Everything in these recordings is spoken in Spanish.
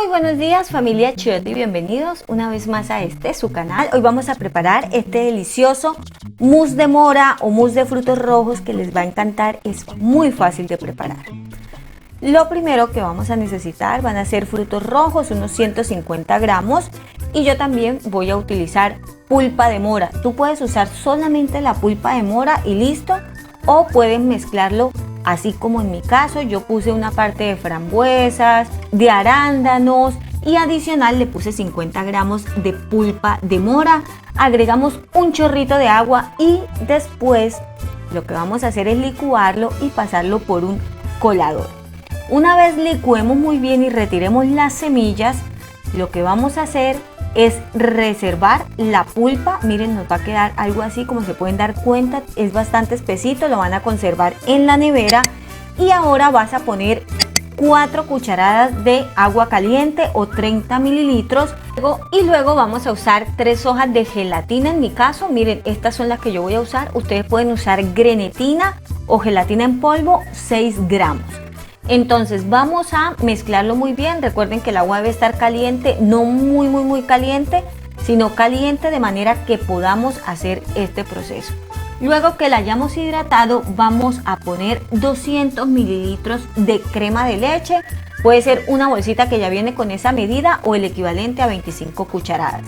Muy buenos días, familia Chiotti, bienvenidos una vez más a su canal. Hoy vamos a preparar este delicioso mousse de mora o mousse de frutos rojos que les va a encantar. Es muy fácil de preparar. Lo primero que vamos a necesitar van a ser frutos rojos, unos 150 gramos, y yo también voy a utilizar pulpa de mora. Tú puedes usar solamente la pulpa de mora y listo, o pueden mezclarlo así como en mi caso. Yo puse una parte de frambuesas, de arándanos y adicional le puse 50 gramos de pulpa de mora. Agregamos un chorrito de agua y después lo que vamos a hacer es licuarlo y pasarlo por un colador. Una vez licuemos muy bien y retiremos las semillas, lo que vamos a hacer es reservar la pulpa. Miren, nos va a quedar algo así, como se pueden dar cuenta, es bastante espesito. Lo van a conservar en la nevera. Y ahora vas a poner 4 cucharadas de agua caliente o 30 mililitros. Y luego vamos a usar 3 hojas de gelatina. En mi caso, miren, estas son las que yo voy a usar. Ustedes pueden usar grenetina o gelatina en polvo, 6 gramos. Entonces vamos a mezclarlo muy bien. Recuerden que el agua debe estar caliente, no muy caliente, sino caliente de manera que podamos hacer este proceso. Luego que la hayamos hidratado, vamos a poner 200 mililitros de crema de leche. Puede ser una bolsita que ya viene con esa medida o el equivalente a 25 cucharadas.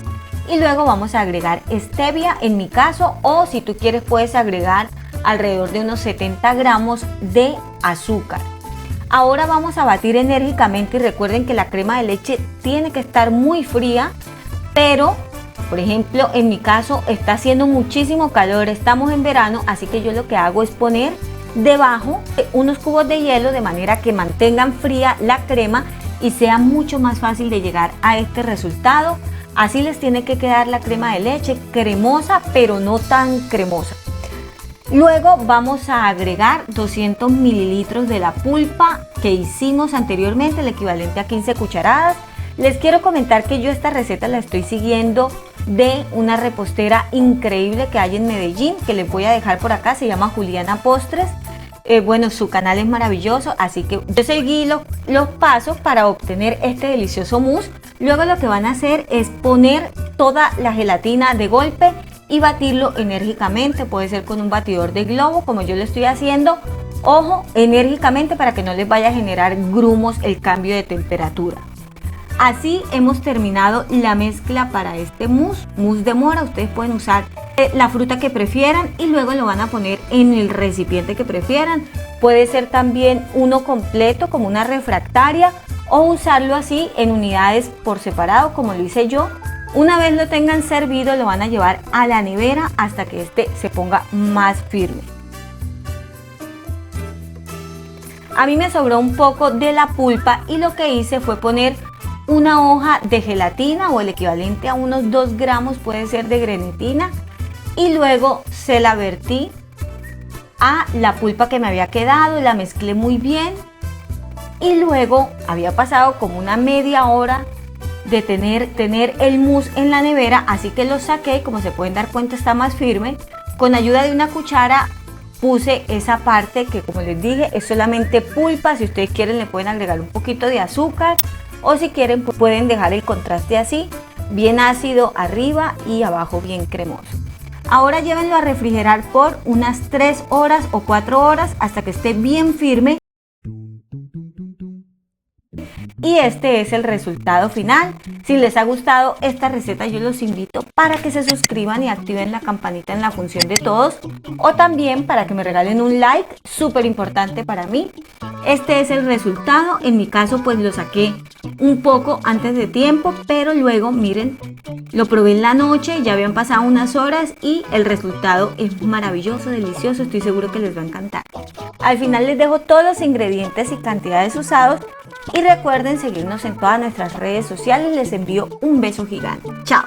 Y luego vamos a agregar stevia en mi caso, o si tú quieres puedes agregar alrededor de unos 70 gramos de azúcar. Ahora vamos a batir enérgicamente y recuerden que la crema de leche tiene que estar muy fría, pero por ejemplo en mi caso está haciendo muchísimo calor, estamos en verano, así que yo lo que hago es poner debajo unos cubos de hielo de manera que mantengan fría la crema y sea mucho más fácil de llegar a este resultado. Así les tiene que quedar la crema de leche, cremosa pero no tan cremosa. Luego vamos a agregar 200 mililitros de la pulpa que hicimos anteriormente, el equivalente a 15 cucharadas. Les quiero comentar que yo esta receta la estoy siguiendo de una repostera increíble que hay en Medellín, que les voy a dejar por acá, se llama Juliana Postres. Bueno, su canal es maravilloso, así que yo seguí los pasos para obtener este delicioso mousse. Luego lo que van a hacer es poner toda la gelatina de golpe y batirlo enérgicamente. Puede ser con un batidor de globo como yo lo estoy haciendo. Ojo, enérgicamente para que no les vaya a generar grumos el cambio de temperatura. Así hemos terminado la mezcla para este mousse de mora. Ustedes pueden usar la fruta que prefieran y luego lo van a poner en el recipiente que prefieran. Puede ser también uno completo como una refractaria o usarlo así en unidades por separado como lo hice yo. Una vez lo tengan servido, lo van a llevar a la nevera hasta que este se ponga más firme. A mí me sobró un poco de la pulpa y lo que hice fue poner una hoja de gelatina o el equivalente a unos 2 gramos, puede ser de grenetina, y luego se la vertí a la pulpa que me había quedado, la mezclé muy bien y luego había pasado como una media hora de tener el mousse en la nevera, así que lo saqué. Como se pueden dar cuenta, está más firme. Con ayuda de una cuchara puse esa parte que, como les dije, es solamente pulpa. Si ustedes quieren le pueden agregar un poquito de azúcar, o si quieren pueden dejar el contraste así, bien ácido arriba y abajo bien cremoso. Ahora llévenlo a refrigerar por unas 3 horas o 4 horas hasta que esté bien firme. Y este es el resultado final. Si les ha gustado esta receta, yo los invito para que se suscriban y activen la campanita en la función de todos, o también para que me regalen un like, súper importante para mí. Este es el resultado. En mi caso pues lo saqué un poco antes de tiempo, pero luego miren, lo probé en la noche, ya habían pasado unas horas y el resultado es maravilloso, delicioso. Estoy seguro que les va a encantar. Al final les dejo todos los ingredientes y cantidades usados. Y recuerden seguirnos en todas nuestras redes sociales. Les envío un beso gigante. ¡Chao!